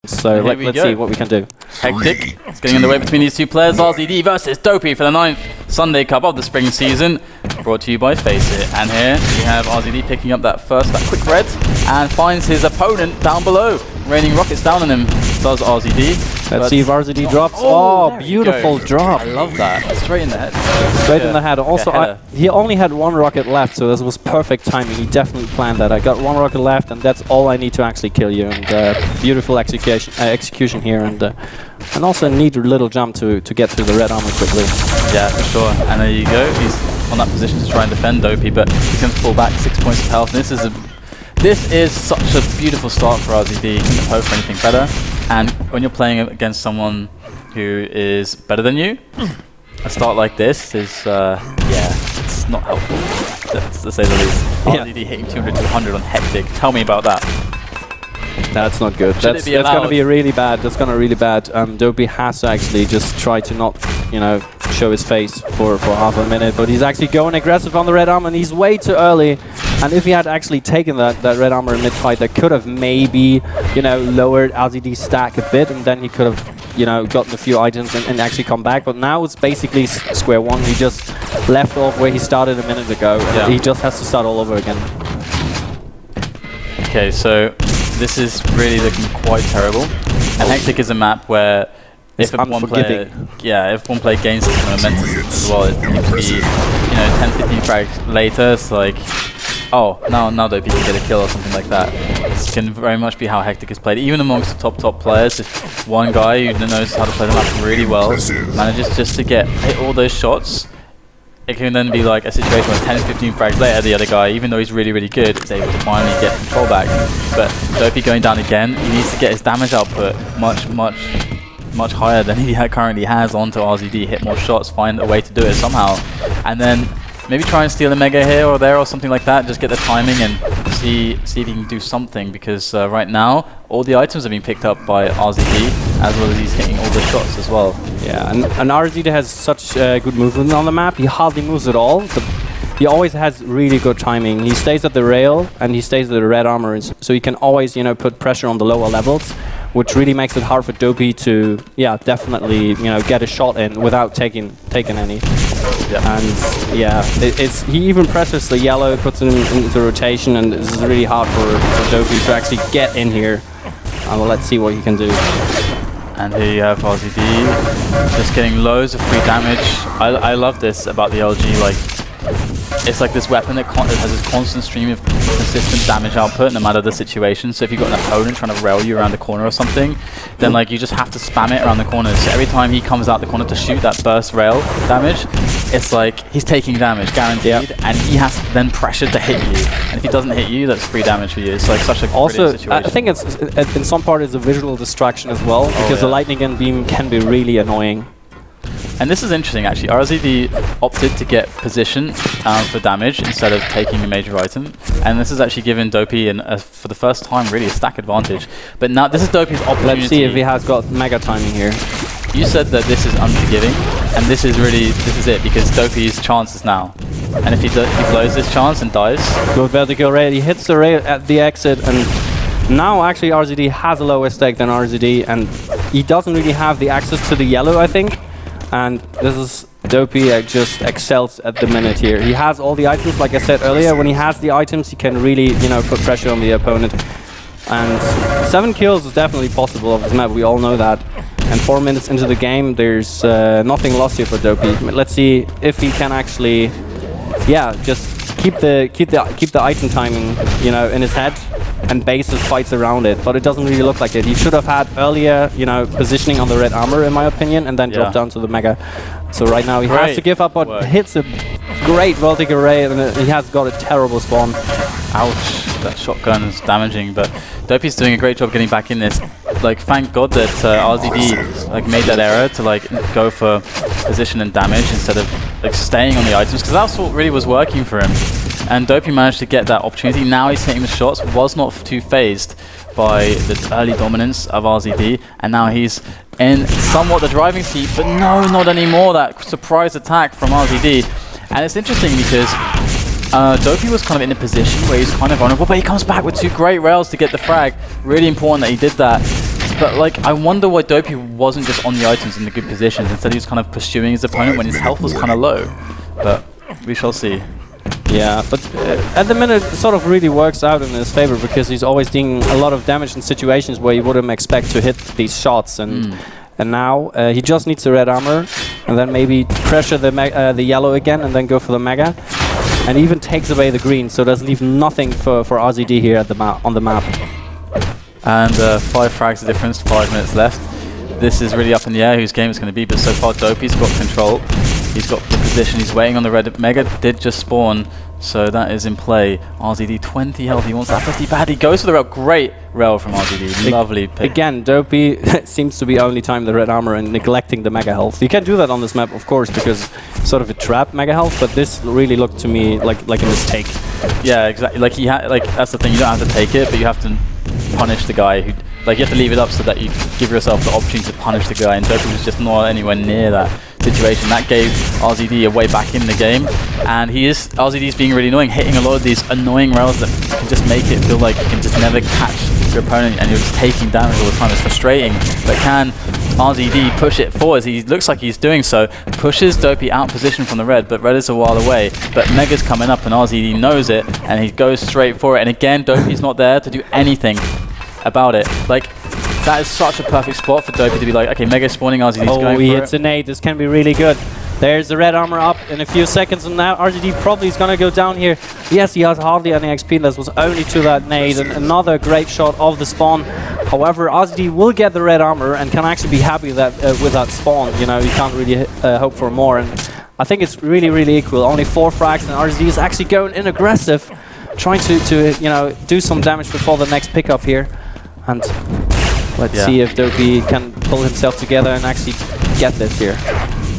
So let's see what we can do. Hectic. It's getting in the way between these two players. RZD versus Dopey for the 9th Sunday Cup of the spring season. Brought to you by FACEIT. And here we have RZD picking up that quick red and finds his opponent down below. Raining rockets down on him, does RZD. Let's see if RZD drops. Oh, beautiful drop. I love that. Straight in the head. Straight in the head. Also, he only had 1 rocket left, so this was perfect timing. He definitely planned that. I got 1 rocket left, and that's all I need to actually kill you. And beautiful execution here, and also a neat little jump to get through the red armor quickly. Yeah, for sure. And there you go. He's on that position to try and defend Dopey, but he's going to fall back 6 points of health. And this is such a beautiful start for RZD. You couldn't hope for anything better. And when you're playing against someone who is better than you, a start like this is, yeah, it's not helpful, to say the least. RZD hitting 200 to 100 on Hectic. Tell me about that. That's not good. That's going to be really bad. That's going to be really bad. Dopey has to actually just try to not, show his face for half a minute, but he's actually going aggressive on the red armor, and he's way too early. And if he had actually taken that red armor in mid-fight, that could have maybe, lowered RZD's stack a bit, and then he could have, gotten a few items and actually come back. But now it's basically square one. He just left off where he started a minute ago. Yeah. He just has to start all over again. Okay, so this is really looking quite terrible. And Hectic is a map where if one player gains this momentum as well, it can be 10-15 frags later. It's like, oh, now Dopey can get a kill or something like that. This can very much be how Hectic is played. Even amongst the top players, if one guy who knows how to play the map really well manages just to hit all those shots, it can then be like a situation where 10-15 frags later, the other guy, even though he's really good, is able to finally get control back. But Dopey going down again, he needs to get his damage output much higher than he currently has onto RZD, hit more shots, find a way to do it somehow. And then maybe try and steal a mega here or there or something like that, just get the timing and see if he can do something, because right now all the items are being picked up by RZD, as well as he's hitting all the shots as well. Yeah, and RZD has such good movement on the map. He hardly moves at all. He always has really good timing. He stays at the rail and he stays at the red armor, so he can always put pressure on the lower levels, which really makes it hard for Dopey to definitely get a shot in without taking any. Yeah. And yeah, he even presses the yellow, puts it into rotation, and this is really hard for Dopey to actually get in here. Well, let's see what he can do. And here you have RZD just getting loads of free damage. I love this about the LG, like, it's like this weapon that has this constant stream of consistent damage output no matter the situation. So if you've got an opponent trying to rail you around the corner or something, then like you just have to spam it around the corners. So every time he comes out the corner to shoot that burst rail damage, it's like he's taking damage, guaranteed, and he has to then pressure to hit you. And if he doesn't hit you, that's free damage for you. It's like such a brilliant situation. I think it's in some part it's a visual distraction as well, because the lightning gun beam can be really annoying. And this is interesting, actually. RZD opted to get position for damage instead of taking a major item. And this has actually given Dopey, for the first time, really a stack advantage. But now, this is Dopey's opportunity. Let's see if he has got mega timing here. You said that this is unforgiving, and this is it, because Dopey's chance is now. And if he blows this chance and dies... Good vertical rail, he hits the rail at the exit, and now actually RZD has a lower stake than RZD, and he doesn't really have the access to the yellow, I think. And this is Dopey just excels at the minute here. He has all the items, like I said earlier. When he has the items, he can really, put pressure on the opponent. And 7 kills is definitely possible of this map. We all know that. And 4 minutes into the game, there's nothing lost here for Dopey. Let's see if he can actually, just keep the item timing, in his head, and base his fights around it. But it doesn't really look like it. He should have had earlier, positioning on the red armor, in my opinion, and then drop down to the mega. So right now he has to give up, but hits a great vertical ray, and he has got a terrible spawn. Ouch, that shotgun is damaging, but Dopey's doing a great job getting back in this. Like, thank God that RZD made that error to go for position and damage instead of staying on the items, because that's what really was working for him. And Dopey managed to get that opportunity. Now he's hitting the shots, was not too phased by the early dominance of RZD, and now he's in somewhat the driving seat, but no, not anymore. That surprise attack from RZD. And it's interesting because Dopey was kind of in a position where he's kind of vulnerable, but he comes back with 2 great rails to get the frag. Really important that he did that. but like I wonder why Dopey wasn't just on the items in the good positions. Instead, he was kind of pursuing his opponent when his health was kind of low. But we shall see. Yeah, but at the minute it sort of really works out in his favor because he's always doing a lot of damage in situations where you wouldn't expect to hit these shots, and now he just needs the red armor and then maybe pressure the yellow again and then go for the mega, and even takes away the green, so does leave nothing for RZD here at the on the map. And 5 frags of difference, 5 minutes left. This is really up in the air whose game it's going to be, but so far Dopey's got control. He's got the position, he's waiting on the red. Mega did just spawn, so that is in play. RZD 20 health, he wants that 50 bad. He goes for the rail, great rail from RZD, lovely pick. Again, Dopey seems to be only timing the red armor and neglecting the mega health. You can do that on this map, of course, because it's sort of a trap mega health, but this really looked to me like a mistake. Yeah, exactly. Like that's the thing, you don't have to take it, but you have to punish the guy who, like, you have to leave it up so that you give yourself the opportunity to punish the guy, and Dopey was just not anywhere near that situation. That gave RZD a way back in the game, and RZD's being really annoying, hitting a lot of these annoying rails that can just make it feel like you can just never catch your opponent and you're just taking damage all the time. It's frustrating, but can RZD push it forward? He looks like he's doing so, pushes Dopey out of position from the red, but red is a while away, but Mega's coming up and RZD knows it, and he goes straight for it, and again Dopey's not there to do anything about it. Like, that is such a perfect spot for Dopey to be like, okay, Mega's spawning, RZD's going for it. Oh, he hits a nade. This can be really good. There's the red armor up in a few seconds, and now RZD probably is going to go down here. Yes, he has hardly any XP, and this was only to that nade, and another great shot of the spawn. However, RZD will get the red armor and can actually be happy that with that spawn. You know, you can't really hope for more, and I think it's really, really equal. Only 4 frags, and RZD is actually going in aggressive, trying to you know, do some damage before the next pickup here. And let's see if Dopey can pull himself together and actually get this here.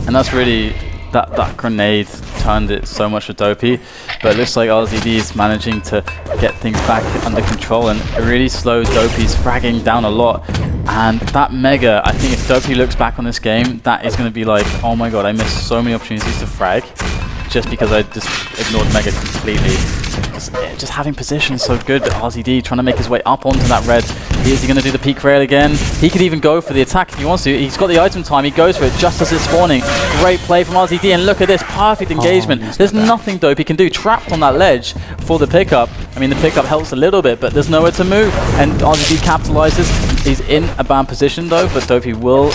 And that's really, that grenade turned it so much for Dopey, but it looks like RZD is managing to get things back under control, and it really slowed Dopey's fragging down a lot. And that mega, I think if Dopey looks back on this game, that is going to be like, oh my god, I missed so many opportunities to frag just because I just ignored mega completely. Just having position is so good. RZD trying to make his way up onto that red. Is he going to do the peak rail again? He could even go for the attack if he wants to. He's got the item time. He goes for it just as it's spawning. Great play from RZD, and look at this perfect engagement. There's nothing Dopey can do. Trapped on that ledge for the pickup. I mean, the pickup helps a little bit, but there's nowhere to move. And RZD capitalizes. He's in a bad position though, but Dopey will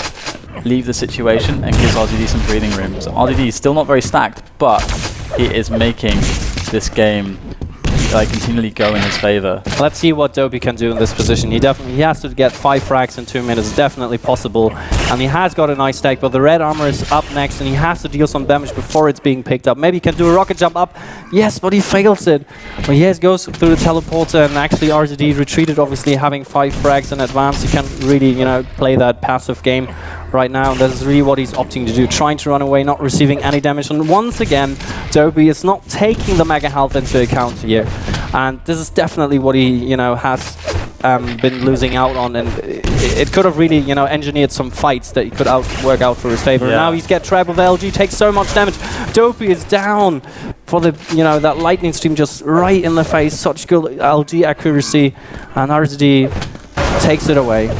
leave the situation and gives RZD some breathing room. So RZD is still not very stacked, but he is making this game like continually go in his favor. Let's see what Dopey can do in this position. He has to get 5 frags in 2 minutes. It's definitely possible, and he has got a nice stack, but the red armor is up next, and he has to deal some damage before it's being picked up. Maybe he can do a rocket jump up. Yes, but he fails it. But yes, goes through the teleporter, and actually RZD retreated, obviously having 5 frags in advance. He can really, you know, play that passive game right now, and that's really what he's opting to do, trying to run away, not receiving any damage. And once again, Dopey is not taking the mega health into account here, and this is definitely what he, you know, has been losing out on, and it could have really, you know, engineered some fights that he could work out for his favor. Now he's get trapped with LG, takes so much damage. Dopey is down for the, you know, that lightning stream just right in the face. Such good LG accuracy, and RZD takes it away.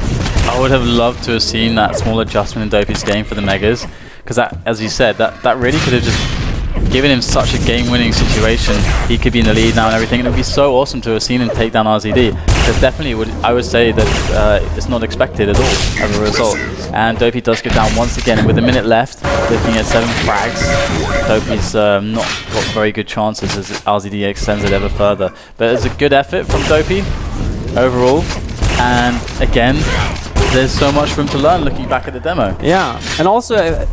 I would have loved to have seen that small adjustment in Dopey's game for the megas, because that, as you said, that really could have just given him such a game-winning situation. He could be in the lead now and everything, and it would be so awesome to have seen him take down RZD. Because definitely, I would say that it's not expected at all as a result. And Dopey does go down once again, and with a minute left, looking at 7 frags, Dopey's not got very good chances as RZD extends it ever further. But it's a good effort from Dopey overall, and again, there's so much room to learn looking back at the demo. Yeah, and also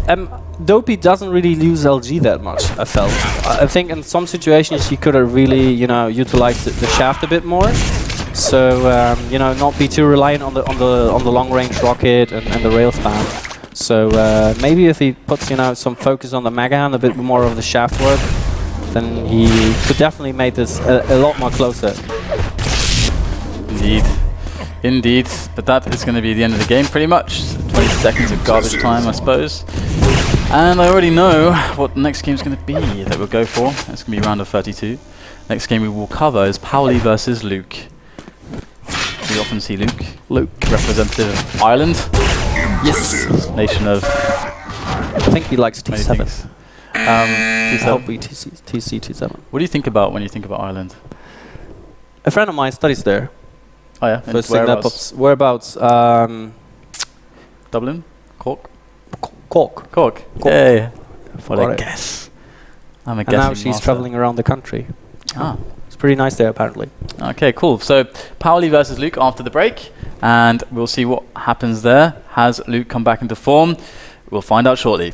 Dopey doesn't really lose LG that much, I felt. I think in some situations he could have really, you know, utilized the shaft a bit more. So you know, not be too reliant on the long range rocket and the rail spam. So maybe if he puts, you know, some focus on the mega and a bit more of the shaft work, then he could definitely make this a lot more closer. Indeed. Indeed, but that is going to be the end of the game pretty much. 20 seconds of garbage time, I suppose. And I already know what the next game is going to be that we'll go for. It's going to be round of 32. Next game we will cover is Pauli versus Luke. we often see Luke. Luke. Representative of Ireland. Yes. Nation of... I think he likes T7. T7. LB, TC, T7. What do you think about when you think about Ireland? A friend of mine studies there. Oh yeah, and Whereabouts? Dublin? Cork? Cork. Yay. What a guess. I'm a guessing And now she's traveling around the country. Ah. It's pretty nice there, apparently. Okay, cool. So, Paoli versus Luke after the break, and we'll see what happens there. Has Luke come back into form? We'll find out shortly.